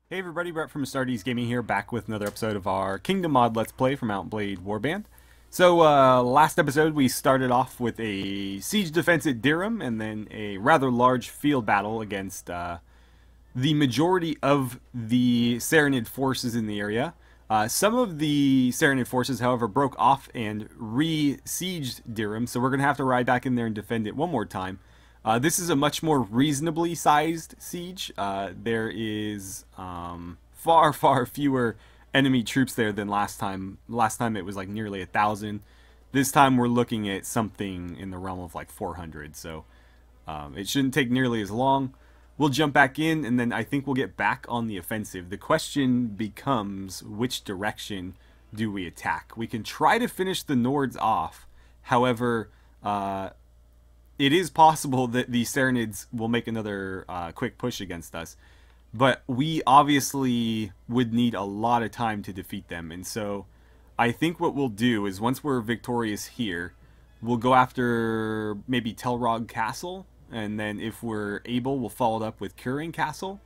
Hey everybody, Brett from AstartesGaming here, back with another episode of our Kingdom Mod Let's Play from MacLeod Warband. So, last episode we started off with a siege defense at Dirham, and then a rather large field battle against the majority of the Sarranid forces in the area. Some of the Sarranid forces, however, broke off and re-sieged Dirham, so we're going to have to ride back in there and defend it one more time. This is a much more reasonably sized siege. There is far fewer enemy troops there than last time. Last time it was like nearly 1,000. This time we're looking at something in the realm of like 400. So it shouldn't take nearly as long. We'll jump back in, and then I think we'll get back on the offensive. The question becomes, which direction do we attack? We can try to finish the Nords off. However, it is possible that the Sarranids will make another quick push against us, but we obviously would need a lot of time to defeat them. And so I think what we'll do is, once we're victorious here, we'll go after maybe Telrog Castle, and then if we're able, we'll follow it up with Curing Castle,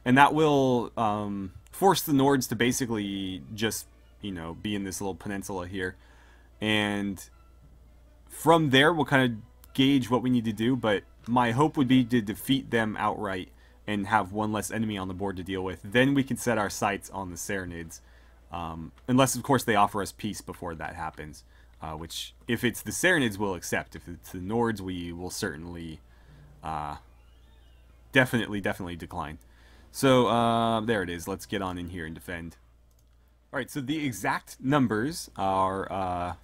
and that will force the Nords to basically just, you know, be in this little peninsula here. And from there we'll kind of gauge what we need to do, but my hope would be to defeat them outright and have one less enemy on the board to deal with. Then we can set our sights on the Sarranids, unless of course they offer us peace before that happens, which if it's the Sarranids we'll accept. If it's the Nords, we will certainly definitely decline. So there it is. Let's get on in here and defend. Alright, so the exact numbers are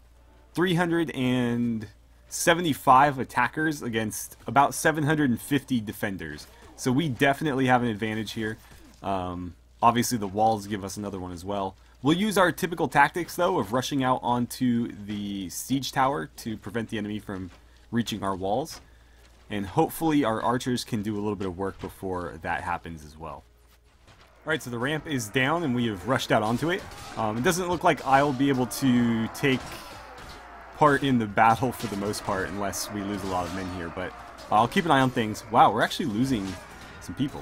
375 attackers against about 750 defenders. So we definitely have an advantage here. Obviously the walls give us another one as well. We'll use our typical tactics though of rushing out onto the siege tower to prevent the enemy from reaching our walls. And hopefully our archers can do a little bit of work before that happens as well. Alright, so the ramp is down and we have rushed out onto it. It doesn't look like I'll be able to take part in the battle for the most part unless we lose a lot of men here, but I'll keep an eye on things. Wow, we're actually losing some people.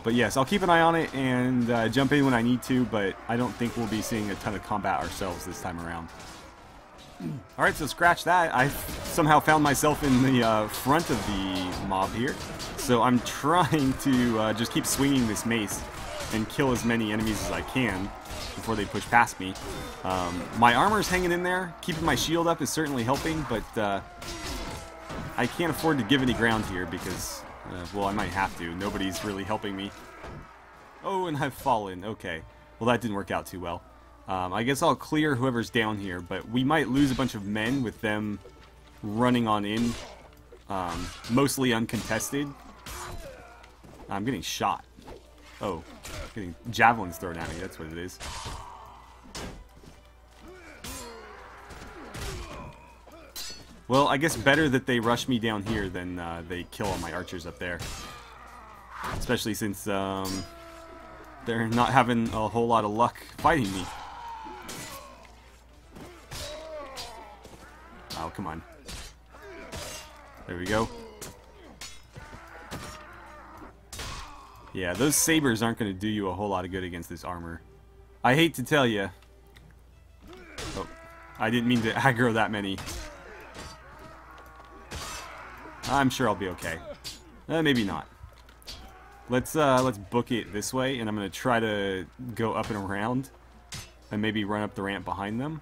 But yes, I'll keep an eye on it and jump in when I need to, but I don't think we'll be seeing a ton of combat ourselves this time around. Alright, so scratch that. I somehow found myself in the front of the mob here, so I'm trying to just keep swinging this mace and kill as many enemies as I can before they push past me. My armor's hanging in there. Keeping my shield up is certainly helping, but I can't afford to give any ground here because, well, I might have to. Nobody's really helping me. Oh, and I've fallen. Okay. Well, that didn't work out too well. I guess I'll clear whoever's down here, but we might lose a bunch of men with them running on in, mostly uncontested. I'm getting shot. Oh, getting javelins thrown at me, that's what it is. Well, I guess better that they rush me down here than they kill all my archers up there. Especially since they're not having a whole lot of luck fighting me. Oh, come on. There we go. Yeah, those sabers aren't going to do you a whole lot of good against this armor. I hate to tell you. Oh, I didn't mean to aggro that many. I'm sure I'll be okay. Maybe not. Let's book it this way, and I'm going to try to go up and around and maybe run up the ramp behind them.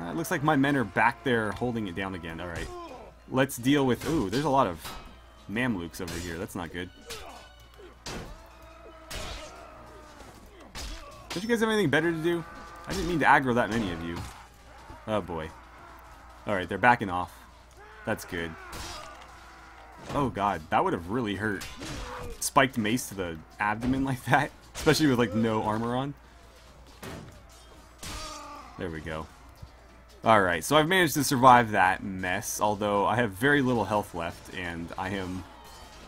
It looks like my men are back there holding it down again. Alright. Let's deal with... Ooh, there's a lot of Mamluks over here. That's not good. Don't you guys have anything better to do? I didn't mean to aggro that many of you. Oh boy. Alright, they're backing off. That's good. Oh god, that would have really hurt. Spiked mace to the abdomen like that. Especially with like no armor on. There we go. Alright, so I've managed to survive that mess, although I have very little health left, and I am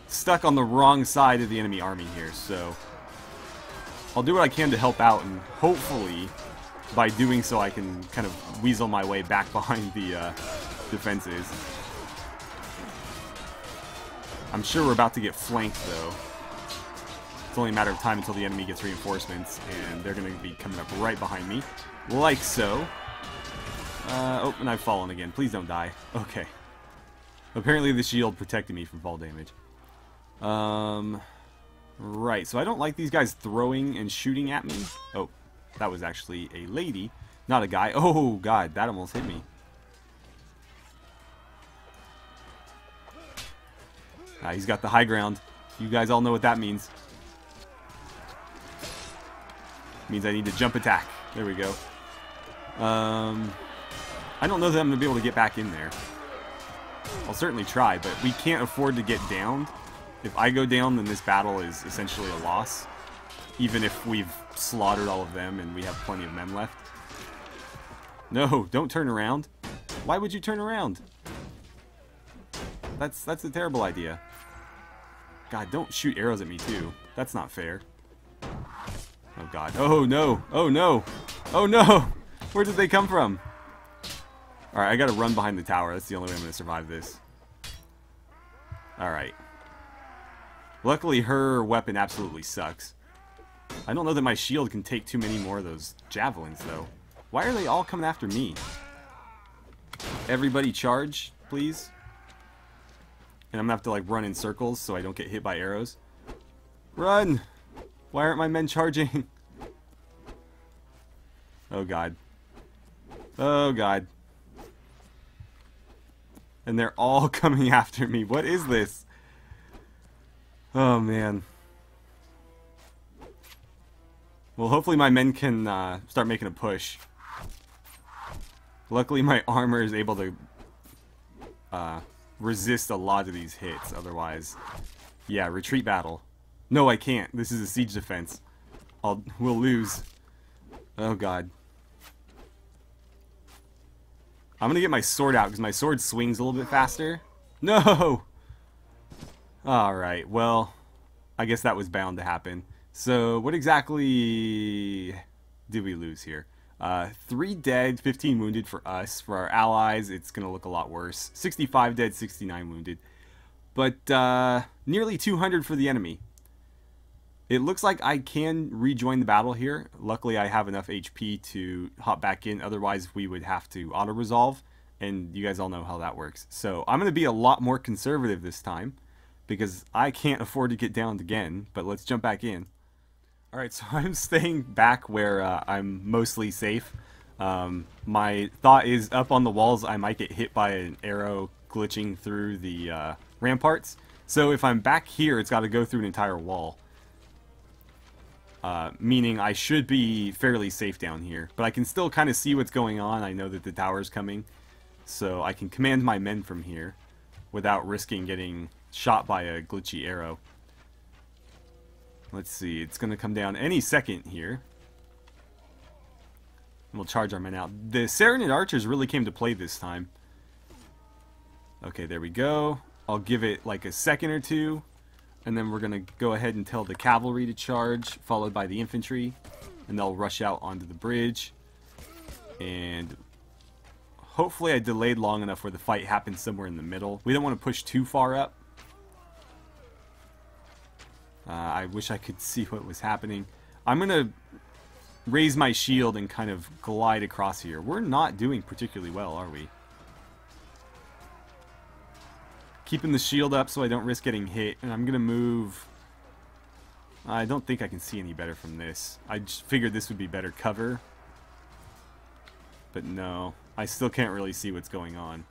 stuck on the wrong side of the enemy army here, so I'll do what I can to help out, and hopefully, by doing so, I can kind of weasel my way back behind the defenses. I'm sure we're about to get flanked, though. It's only a matter of time until the enemy gets reinforcements, and they're going to be coming up right behind me, like so. Oh, and I've fallen again. Please don't die. Okay. Apparently the shield protected me from fall damage. Right, so I don't like these guys throwing and shooting at me. Oh, that was actually a lady, not a guy. Oh, God, that almost hit me. He's got the high ground. You guys all know what that means. Means I need to jump attack. There we go. I don't know that I'm going to be able to get back in there. I'll certainly try, but we can't afford to get downed. If I go down, then this battle is essentially a loss. Even if we've slaughtered all of them and we have plenty of men left. No, don't turn around. Why would you turn around? That's a terrible idea. God, don't shoot arrows at me too. That's not fair. Oh God. Oh no. Oh no. Oh no. Where did they come from? Alright, I gotta run behind the tower. That's the only way I'm gonna survive this. Alright. Luckily, her weapon absolutely sucks. I don't know that my shield can take too many more of those javelins, though. Why are they all coming after me? Everybody charge, please. And I'm gonna have to, like, run in circles so I don't get hit by arrows. Run! Why aren't my men charging? Oh, God. Oh, God. And they're all coming after me. What is this? Oh, man. Well, hopefully my men can start making a push. Luckily, my armor is able to resist a lot of these hits. Otherwise, yeah, retreat battle. No, I can't. This is a siege defense. We'll lose. Oh, God. I'm going to get my sword out because my sword swings a little bit faster. No! Alright, well, I guess that was bound to happen. So, what exactly did we lose here? 3 dead, 15 wounded for us. For our allies, it's going to look a lot worse. 65 dead, 69 wounded. But nearly 200 for the enemy. It looks like I can rejoin the battle here. Luckily, I have enough HP to hop back in. Otherwise, we would have to auto-resolve. And you guys all know how that works. So, I'm going to be a lot more conservative this time. Because I can't afford to get downed again, but let's jump back in. Alright, so I'm staying back where I'm mostly safe. My thought is up on the walls I might get hit by an arrow glitching through the ramparts. So if I'm back here, it's got to go through an entire wall. Meaning I should be fairly safe down here. But I can still kind of see what's going on. I know that the tower's coming. So I can command my men from here without risking getting shot by a glitchy arrow. Let's see, it's going to come down any second here. And we'll charge our men out. The Sarranid archers really came to play this time. Okay, there we go. I'll give it like a second or two. And then we're going to go ahead and tell the cavalry to charge, followed by the infantry. And they'll rush out onto the bridge. And hopefully I delayed long enough where the fight happens somewhere in the middle. We don't want to push too far up. I wish I could see what was happening. I'm going to raise my shield and kind of glide across here. We're not doing particularly well, are we? Keeping the shield up so I don't risk getting hit. And I'm going to move... I don't think I can see any better from this. I just figured this would be better cover. But no, I still can't really see what's going on.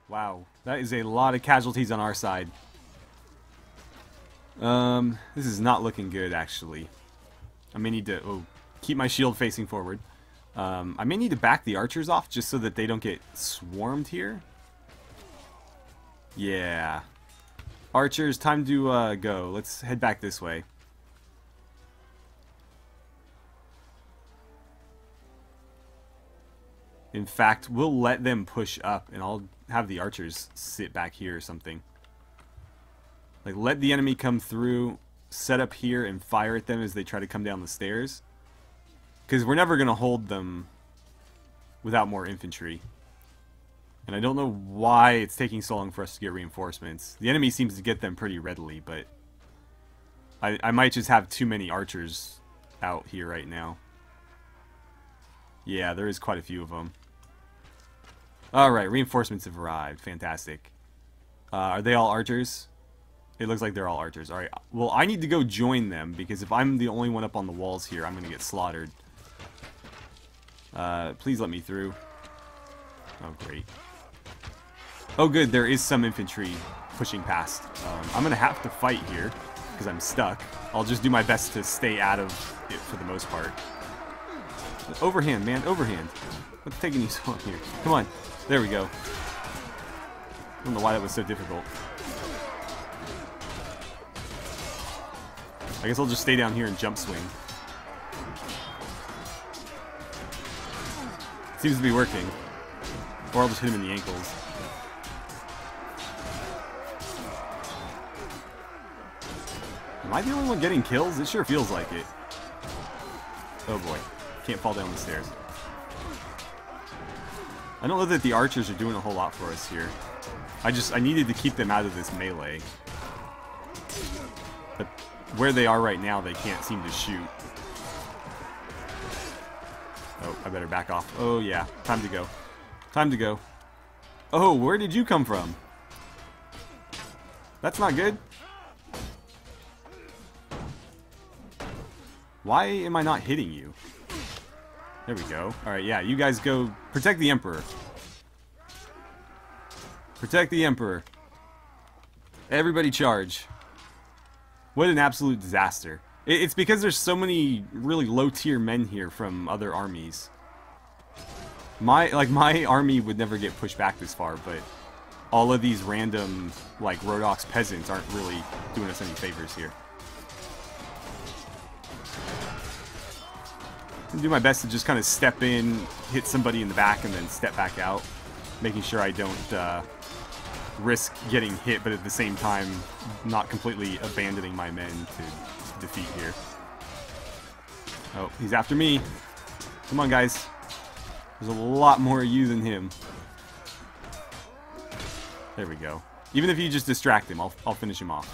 Wow, that is a lot of casualties on our side. This is not looking good, actually. I may need to keep my shield facing forward. I may need to back the archers off just so that they don't get swarmed here. Yeah. Archers, time to go. Let's head back this way. In fact, we'll let them push up, and I'll have the archers sit back here or something. Like, let the enemy come through, set up here, and fire at them as they try to come down the stairs. Because we're never going to hold them without more infantry. And I don't know why it's taking so long for us to get reinforcements. The enemy seems to get them pretty readily, but I might just have too many archers out here right now. Yeah, there is quite a few of them. Alright, reinforcements have arrived. Fantastic. Are they all archers? It looks like they're all archers. Alright, well, I need to go join them, because if I'm the only one up on the walls here, I'm going to get slaughtered. Please let me through. Oh, great. Oh, good, there is some infantry pushing past. I'm going to have to fight here, because I'm stuck. I'll just do my best to stay out of it for the most part. Overhand, man, overhand. What's taking you so long here? Come on. There we go. I don't know why that was so difficult. I guess I'll just stay down here and jump swing. Seems to be working. Or I'll just hit him in the ankles. Am I the only one getting kills? It sure feels like it. Oh boy. Can't fall down the stairs. I don't know that the archers are doing a whole lot for us here. I needed to keep them out of this melee. But where they are right now, they can't seem to shoot. Oh, I better back off. Oh yeah, time to go. Time to go. Oh, where did you come from? That's not good. Why am I not hitting you? There we go. Alright, yeah, you guys go protect the Emperor. Protect the Emperor. Everybody charge. What an absolute disaster. It's because there's so many really low-tier men here from other armies. My army would never get pushed back this far, but all of these random, like, Rhodox peasants aren't really doing us any favors here. I do my best to just kind of step in, hit somebody in the back, and then step back out, making sure I don't risk getting hit, but at the same time not completely abandoning my men to defeat here. Oh, he's after me. Come on, guys. There's a lot more of you than him. There we go. Even if you just distract him, I'll finish him off.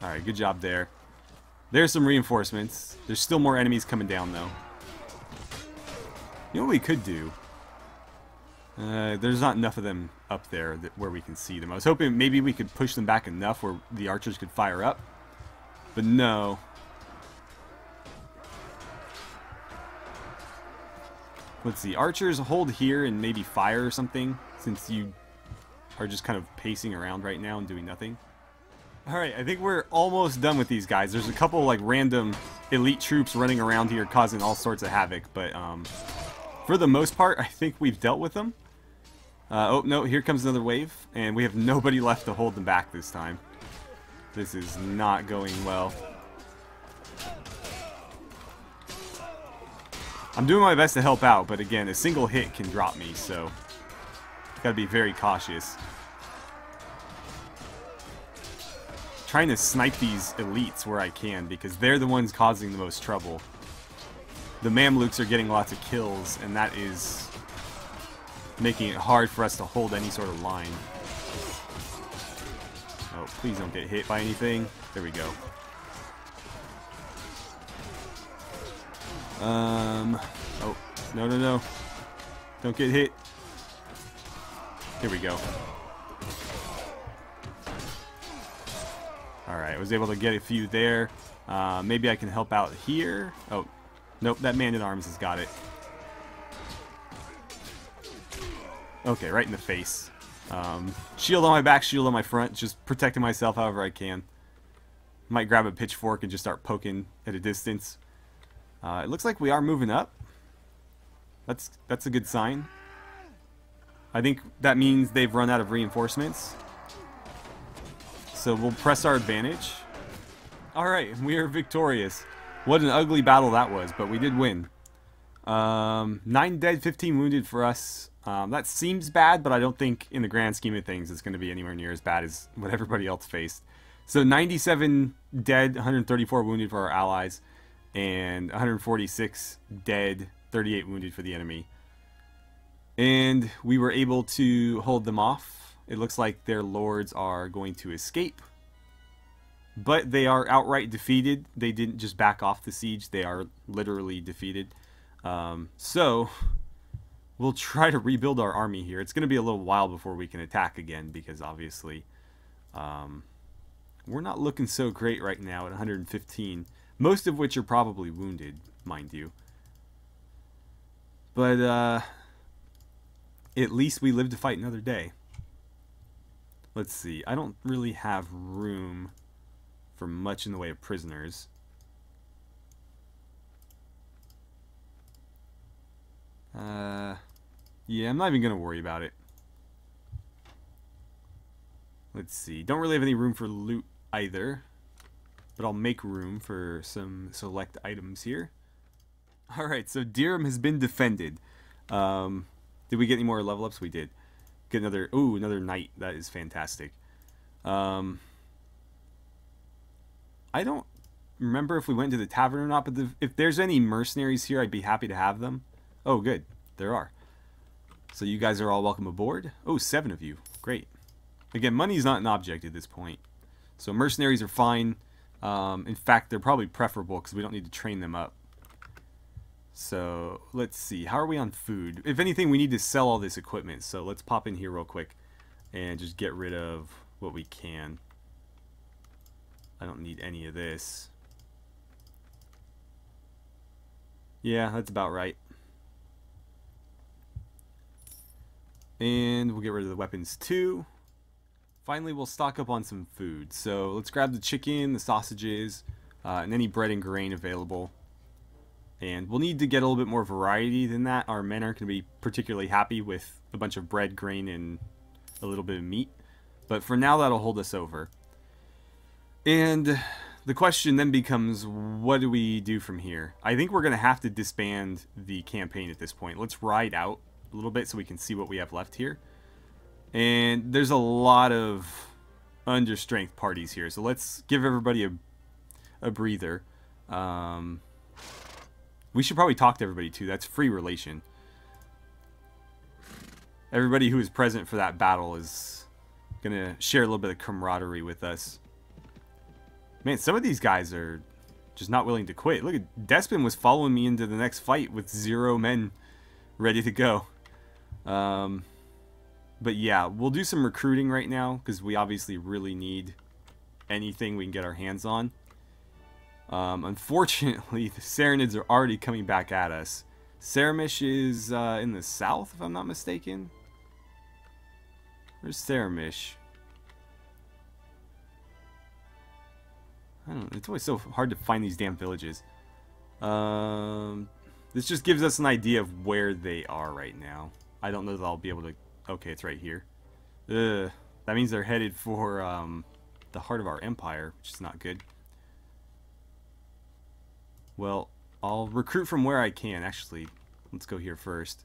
Alright, good job there. There's some reinforcements. There's still more enemies coming down, though. You know what we could do? There's not enough of them up there where we can see them. I was hoping maybe we could push them back enough where the archers could fire up. But no. Let's see. Archers, hold here and maybe fire or something, since you are just kind of pacing around right now and doing nothing. Alright, I think we're almost done with these guys. There's a couple like random elite troops running around here causing all sorts of havoc, but for the most part, I think we've dealt with them. Oh, no, here comes another wave, and we have nobody left to hold them back this time. This is not going well. I'm doing my best to help out, but again, a single hit can drop me, so gotta be very cautious. Trying to snipe these elites where I can, because they're the ones causing the most trouble. The Mamluks are getting lots of kills, and that is making it hard for us to hold any sort of line. Oh, please don't get hit by anything. There we go. Oh, no, no, no. Don't get hit. Here we go. Alright, I was able to get a few there. Maybe I can help out here. Oh, nope, that man-at-arms has got it. Okay, right in the face. Shield on my back, shield on my front. Just protecting myself however I can. Might grab a pitchfork and just start poking at a distance. It looks like we are moving up. That's a good sign. I think that means they've run out of reinforcements. So we'll press our advantage. Alright, we are victorious. What an ugly battle that was, but we did win. 9 dead, 15 wounded for us. That seems bad, but I don't think in the grand scheme of things it's going to be anywhere near as bad as what everybody else faced. So 97 dead, 134 wounded for our allies, and 146 dead, 38 wounded for the enemy. And we were able to hold them off. It looks like their lords are going to escape. but they are outright defeated. They didn't just back off the siege. They are literally defeated. So we'll try to rebuild our army here. It's going to be a little while before we can attack again because obviously we're not looking so great right now at 115. Most of which are probably wounded, mind you. But at least we live to fight another day. Let's see. I don't really have room for much in the way of prisoners. Yeah, I'm not even going to worry about it. Let's see. Don't really have any room for loot either. But I'll make room for some select items here. Alright, so Dirham has been defended. Did we get any more level ups? We did. Get another... Ooh, another knight. That is fantastic. I don't remember if we went to the tavern or not, but if there's any mercenaries here, I'd be happy to have them. Oh, good. There are. So you guys are all welcome aboard. Oh, 7 of you. Great. Again, money's not an object at this point. So mercenaries are fine. In fact, they're probably preferable because we don't need to train them up. So, let's see. How are we on food? If anything, we need to sell all this equipment. So, let's pop in here real quick and just get rid of what we can. I don't need any of this. Yeah, that's about right. And we'll get rid of the weapons too. Finally, we'll stock up on some food. So, let's grab the chicken, the sausages, and any bread and grain available. And we'll need to get a little bit more variety than that. Our men aren't going to be particularly happy with a bunch of bread, grain, and a little bit of meat. But for now, that'll hold us over. And the question then becomes, what do we do from here? I think we're going to have to disband the campaign at this point. Let's ride out a little bit so we can see what we have left here. And there's a lot of understrength parties here. So let's give everybody a breather. We should probably talk to everybody too. That's free relation. Everybody who was present for that battle is going to share a little bit of camaraderie with us. Man, some of these guys are just not willing to quit. Look at Despin was following me into the next fight with 0 men ready to go. But yeah, we'll do some recruiting right now because we obviously really need anything we can get our hands on. Unfortunately, the Sarranids are already coming back at us. Saramish is in the south, if I'm not mistaken. Where's Saramish? I don't know. It's always so hard to find these damn villages. This just gives us an idea of where they are right now. I don't know that I'll be able to... Okay, it's right here. That means they're headed for the heart of our empire, which is not good. Well, I'll recruit from where I can. Actually, let's go here first.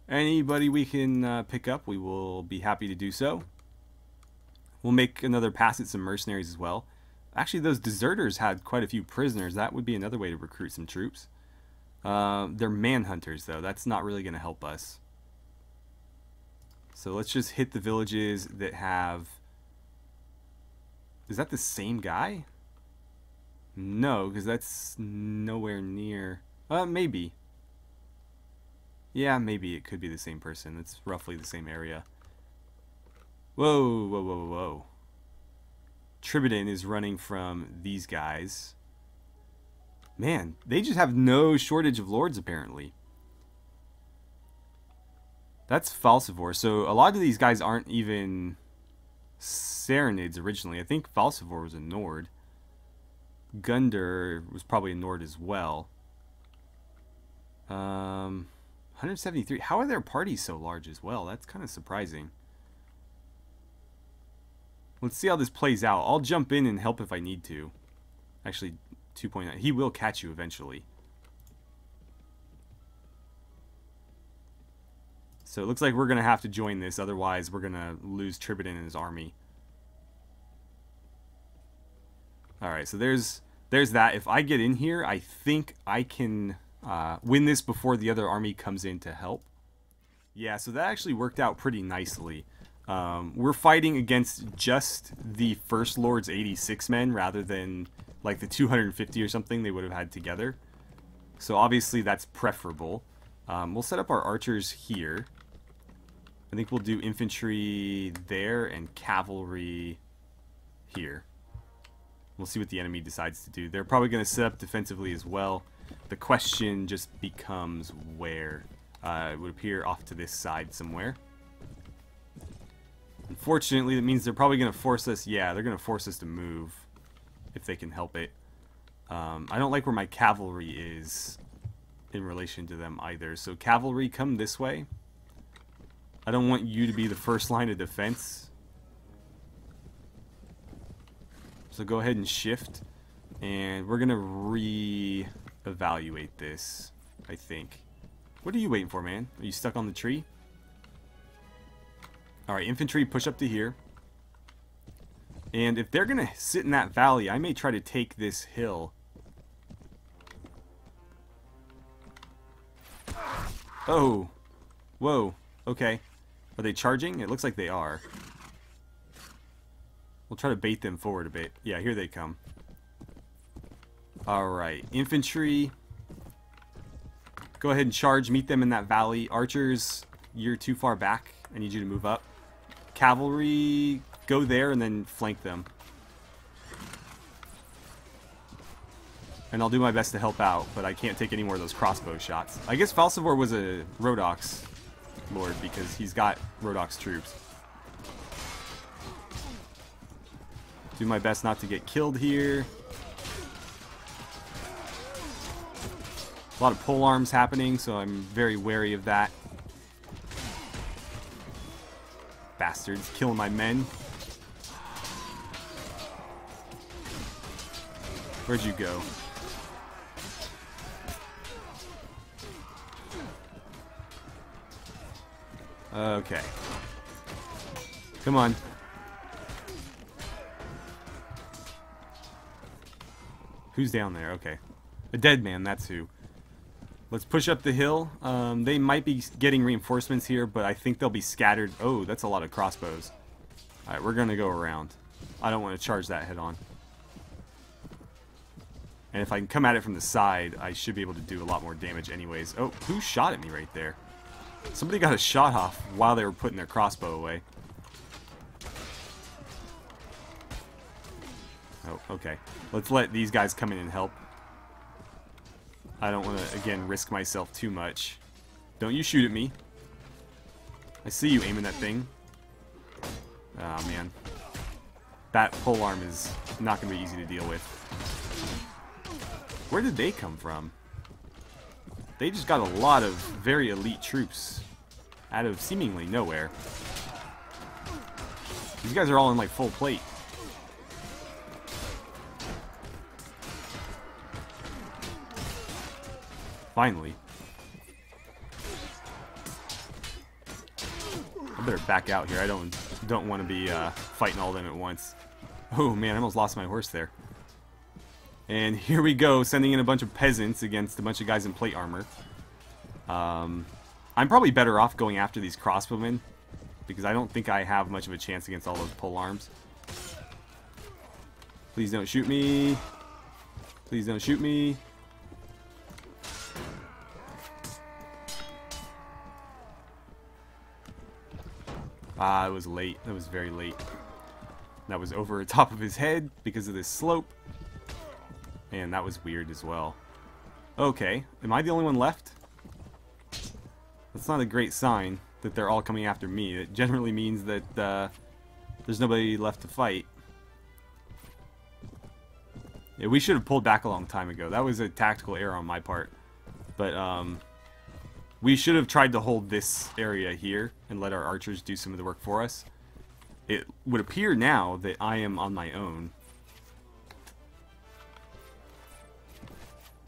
Anybody we can pick up, we will be happy to do so. We'll make another pass at some mercenaries as well. Actually, those deserters had quite a few prisoners. That would be another way to recruit some troops. They're manhunters, though. That's not really going to help us. So let's just hit the villages that have... Is that the same guy? No, because that's nowhere near... maybe. Yeah, maybe it could be the same person. It's roughly the same area. Whoa, whoa, whoa, whoa. Tribidin is running from these guys. Man, they just have no shortage of lords, apparently. That's Falsivor. So a lot of these guys aren't even Sarranids originally. I think Falsivor was a Nord. Gundar was probably a Nord as well. 173. How are their parties so large as well? That's kind of surprising. Let's see how this plays out. I'll jump in and help if I need to. Actually, 2.9. He will catch you eventually. So it looks like we're going to have to join this. Otherwise, we're going to lose Tribidin and his army. Alright, so there's that. If I get in here, I think I can win this before the other army comes in to help. Yeah, so that actually worked out pretty nicely. We're fighting against just the First Lord's 86 men rather than like the 250 or something they would have had together. So obviously that's preferable. We'll set up our archers here. I think we'll do infantry there and cavalry here. We'll see what the enemy decides to do. They're probably going to set up defensively as well. The question just becomes where. It would appear off to this side somewhere. Unfortunately, that means they're probably going to force us. Yeah, they're going to force us to move if they can help it. I don't like where my cavalry is in relation to them either. So cavalry, come this way. I don't want you to be the first line of defense. So go ahead and shift. And we're going to re-evaluate this, I think. What are you waiting for, man? Are you stuck on the tree? Alright, infantry, push up to here. And if they're going to sit in that valley, I may try to take this hill. Oh. Whoa. Okay. Are they charging? It looks like they are. We'll try to bait them forward a bit. Yeah, here they come. Alright. Infantry. Go ahead and charge. Meet them in that valley. Archers, you're too far back. I need you to move up. Cavalry, go there and then flank them. And I'll do my best to help out, but I can't take any more of those crossbow shots. I guess Falsivor was a Rhodox Lord because he's got Rhodox troops. Do my best not to get killed here. A lot of pole arms happening, so I'm very wary of that. Bastards, killing my men. Where'd you go? Okay. Come on. Who's down there? Okay. A dead man, that's who. Let's push up the hill. They might be getting reinforcements here, but I think they'll be scattered. Oh, that's a lot of crossbows. Alright, we're going to go around. I don't want to charge that head on. And if I can come at it from the side, I should be able to do a lot more damage anyways. Oh, who shot at me right there? Somebody got a shot off while they were putting their crossbow away. Oh, okay. Let's let these guys come in and help. I don't want to, again, risk myself too much. Don't you shoot at me. I see you aiming that thing. Oh, man. That polearm is not going to be easy to deal with. Where did they come from? They just got a lot of very elite troops out of seemingly nowhere. These guys are all in like full plate. Finally. I better back out here. I don't want to be fighting all of them at once. Oh man, I almost lost my horse there. And here we go, sending in a bunch of peasants against a bunch of guys in plate armor. I'm probably better off going after these crossbowmen, because I don't think I have much of a chance against all those pole arms. Please don't shoot me. Please don't shoot me. Ah, it was late. That was very late. That was over the top of his head because of this slope. And that was weird as well. Okay, am I the only one left? That's not a great sign that they're all coming after me. It generally means that there's nobody left to fight. Yeah, we should have pulled back a long time ago. That was a tactical error on my part. But we should have tried to hold this area here and let our archers do some of the work for us. It would appear now that I am on my own.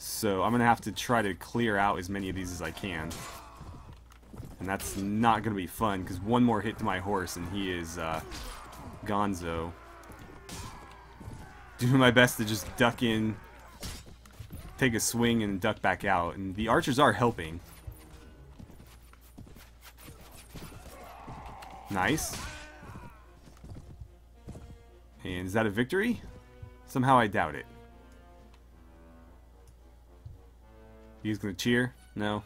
So I'm going to have to try to clear out as many of these as I can. And that's not going to be fun, because one more hit to my horse and he is gonzo. Doing my best to just duck in, take a swing, and duck back out. And the archers are helping. Nice. And is that a victory? Somehow I doubt it. He's gonna cheer? No?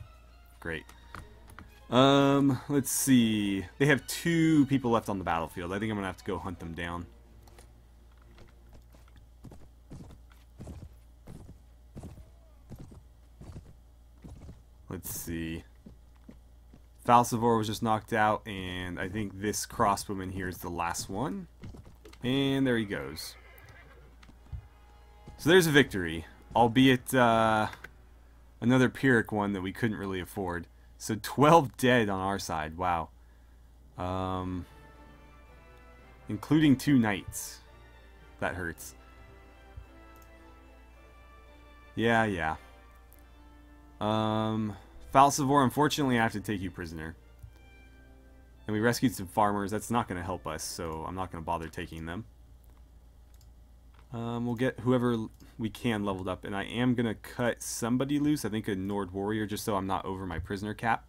Great. Let's see. They have 2 people left on the battlefield. I think I'm gonna have to go hunt them down. Let's see. Falcivar was just knocked out, and I think this crossbowman here is the last one. And there he goes. So there's a victory, albeit another Pyrrhic one that we couldn't really afford. So 12 dead on our side, wow. Including 2 knights. That hurts. Yeah. Falcivar, unfortunately I have to take you prisoner. And we rescued some farmers. That's not going to help us, so I'm not going to bother taking them. We'll get whoever we can leveled up, and I am going to cut somebody loose. I think a Nord warrior, just so I'm not over my prisoner cap.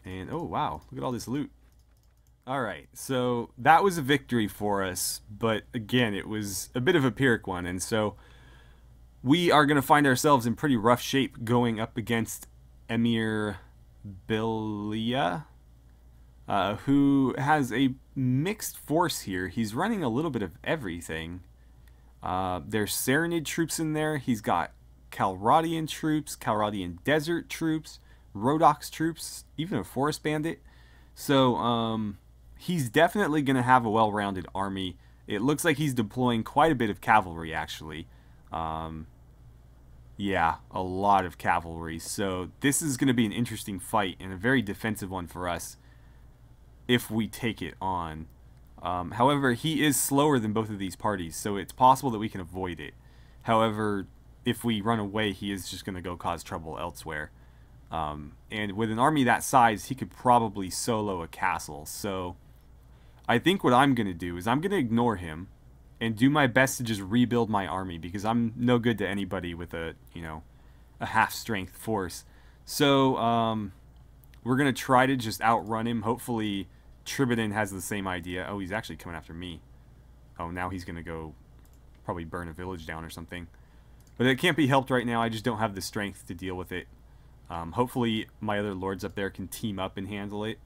And, oh wow, look at all this loot. Alright, so that was a victory for us, but again, it was a bit of a Pyrrhic one, and so we are going to find ourselves in pretty rough shape going up against Emir Bilia, who has a mixed force here. He's running a little bit of everything. There's Sarranid troops in there. He's got Calradian troops, Calradian desert troops, Rhodox troops, even a forest bandit. So he's definitely going to have a well-rounded army. It looks like he's deploying quite a bit of cavalry, actually. Yeah, a lot of cavalry. So this is going to be an interesting fight and a very defensive one for us if we take it on. However, he is slower than both of these parties, so it's possible that we can avoid it. However, if we run away, he is just going to go cause trouble elsewhere. And with an army that size, he could probably solo a castle. So I think what I'm going to do is I'm going to ignore him and do my best to just rebuild my army, because I'm no good to anybody with a, you know, a half-strength force. So, we're going to try to just outrun him. Hopefully, Tribidin has the same idea. Oh, he's actually coming after me. Oh, now he's going to go probably burn a village down or something. But it can't be helped right now. I just don't have the strength to deal with it. Hopefully, my other lords up there can team up and handle it.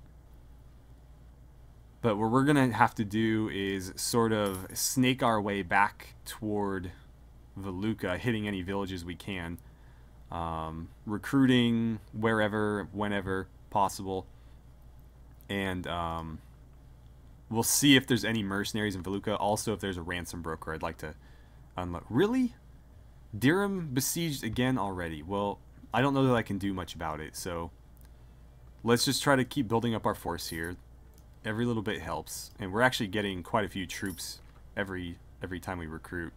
But what we're going to have to do is sort of snake our way back toward Veluca, hitting any villages we can. Recruiting wherever, whenever possible. And we'll see if there's any mercenaries in Veluca. Also, if there's a ransom broker, I'd like to unload. Really? Dirham besieged again already? Well, I don't know that I can do much about it, so let's just try to keep building up our force here. Every little bit helps, and we're actually getting quite a few troops every time we recruit.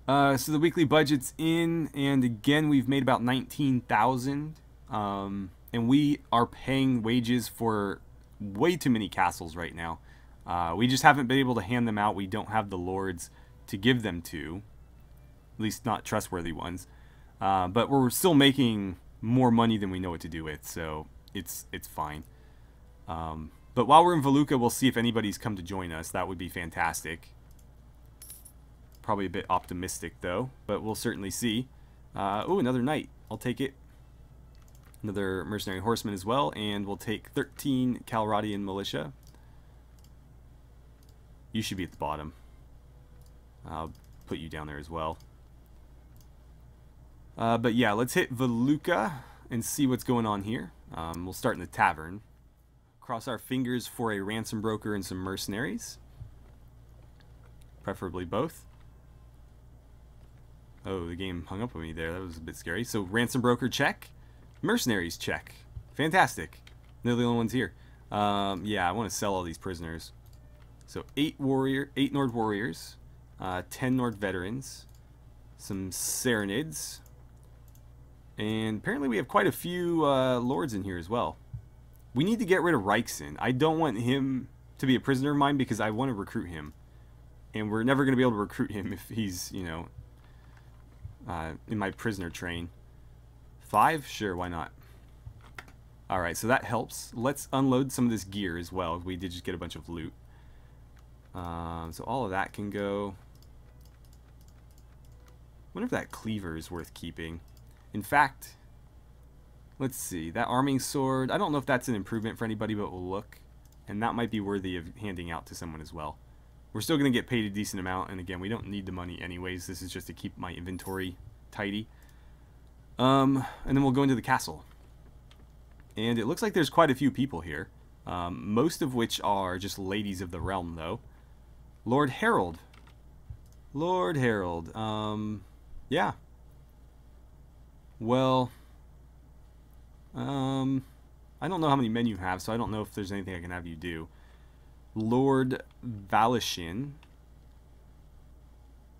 So the weekly budget's in, and again we've made about 19,000, and we are paying wages for way too many castles right now. We just haven't been able to hand them out. We don't have the lords to give them to, at least not trustworthy ones. But we're still making more money than we know what to do with, so it's fine. But while we're in Veluca, we'll see if anybody's come to join us. That would be fantastic. Probably a bit optimistic, though, but we'll certainly see. Oh, another knight. I'll take it. Another mercenary horseman as well, and we'll take 13 Calradian militia. You should be at the bottom. I'll put you down there as well. But yeah, let's hit Veluca and see what's going on here. We'll start in the tavern. Cross our fingers for a ransom broker and some mercenaries. Preferably both. Oh, the game hung up on me there. That was a bit scary. So, ransom broker, check. Mercenaries, check. Fantastic. They're the only ones here. Yeah, I want to sell all these prisoners. So, 8 Nord warriors. 10 Nord veterans. Some Sarranids. And apparently we have quite a few lords in here as well. We need to get rid of Reichsen. I don't want him to be a prisoner of mine because I want to recruit him. And we're never going to be able to recruit him if he's, you know, in my prisoner train. 5? Sure, why not? Alright, so that helps. Let's unload some of this gear as well. We did just get a bunch of loot. So all of that can go. I wonder if that cleaver is worth keeping. In fact, let's see. That arming sword, I don't know if that's an improvement for anybody, but we'll look. And that might be worthy of handing out to someone as well. We're still going to get paid a decent amount, and again, we don't need the money anyways. This is just to keep my inventory tidy. And then we'll go into the castle. And it looks like there's quite a few people here. Most of which are just ladies of the realm, though. Lord Harold. Lord Harold. Yeah. Well, I don't know how many men you have, so I don't know if there's anything I can have you do. Lord Valishin.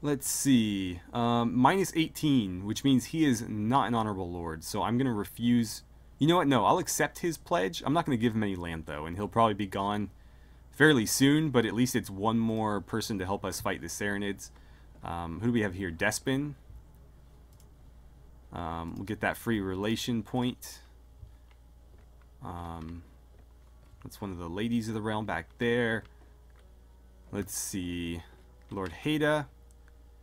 Let's see. Minus 18, which means he is not an honorable lord, so I'm going to refuse. You know what? No, I'll accept his pledge. I'm not going to give him any land, though, and he'll probably be gone fairly soon, but at least it's one more person to help us fight the Sarranids. Who do we have here? Despin. We'll get that free relation point. That's one of the ladies of the realm back there. Let's see. Lord Haida.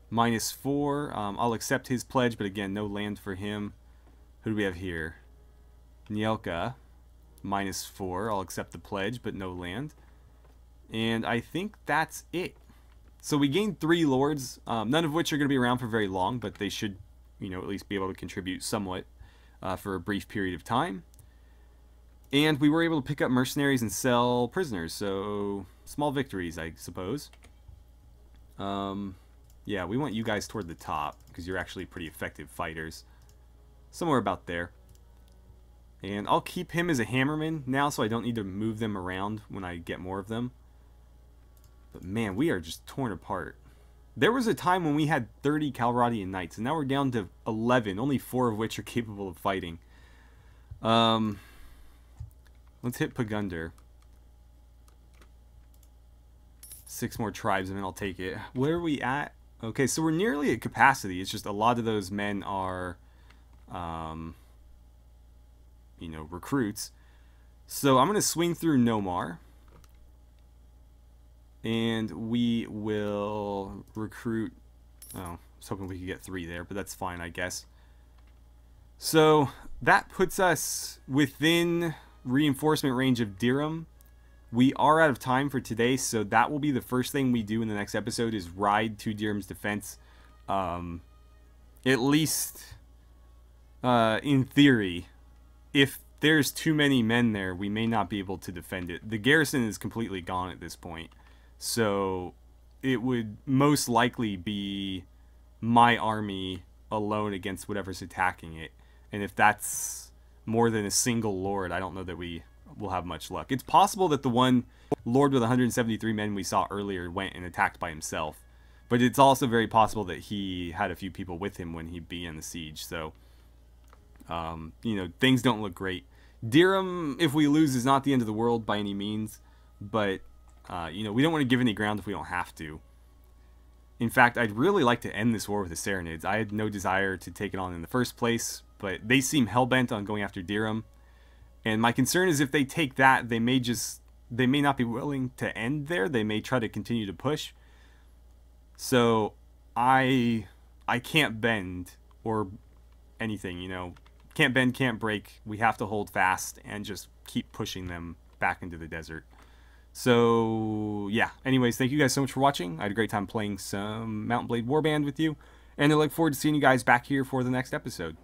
Minus 4. I'll accept his pledge, but again, no land for him. Who do we have here? Nielka. Minus 4. I'll accept the pledge, but no land. And I think that's it. So we gained 3 lords, none of which are going to be around for very long, but they should, you know, at least be able to contribute somewhat for a brief period of time. And we were able to pick up mercenaries and sell prisoners, so small victories, I suppose. Yeah, we want you guys toward the top, because you're actually pretty effective fighters. Somewhere about there. And I'll keep him as a hammerman now, so I don't need to move them around when I get more of them. But man, we are just torn apart. There was a time when we had 30 Calradian knights, and now we're down to 11, only 4 of which are capable of fighting. Let's hit Pagunder. 6 more tribes, and then I'll take it. Where are we at? Okay, so we're nearly at capacity. It's just a lot of those men are, you know, recruits. So I'm going to swing through Nomar. And we will recruit. Oh, I was hoping we could get 3 there, but that's fine, I guess. So that puts us within reinforcement range of Dirham. We are out of time for today, so that will be the first thing we do in the next episode is ride to Dirham's defense. At least in theory, if there's too many men there, we may not be able to defend it. The garrison is completely gone at this point. So it would most likely be my army alone against whatever's attacking it. And if that's more than a single lord, I don't know that we will have much luck. It's possible that the one lord with 173 men we saw earlier went and attacked by himself. But it's also very possible that he had a few people with him when he began the siege. So, you know, things don't look great. Dirham, if we lose, is not the end of the world by any means. But you know, we don't want to give any ground if we don't have to. In fact, I'd really like to end this war with the Sarranids. I had no desire to take it on in the first place, but they seem hellbent on going after Dirham. And my concern is if they take that, they may not be willing to end there. They may try to continue to push. So I can't bend or anything, you know. Can't bend, can't break. We have to hold fast and just keep pushing them back into the desert. So, yeah. Anyways, thank you guys so much for watching. I had a great time playing some Mount & Blade Warband with you. And I look forward to seeing you guys back here for the next episode.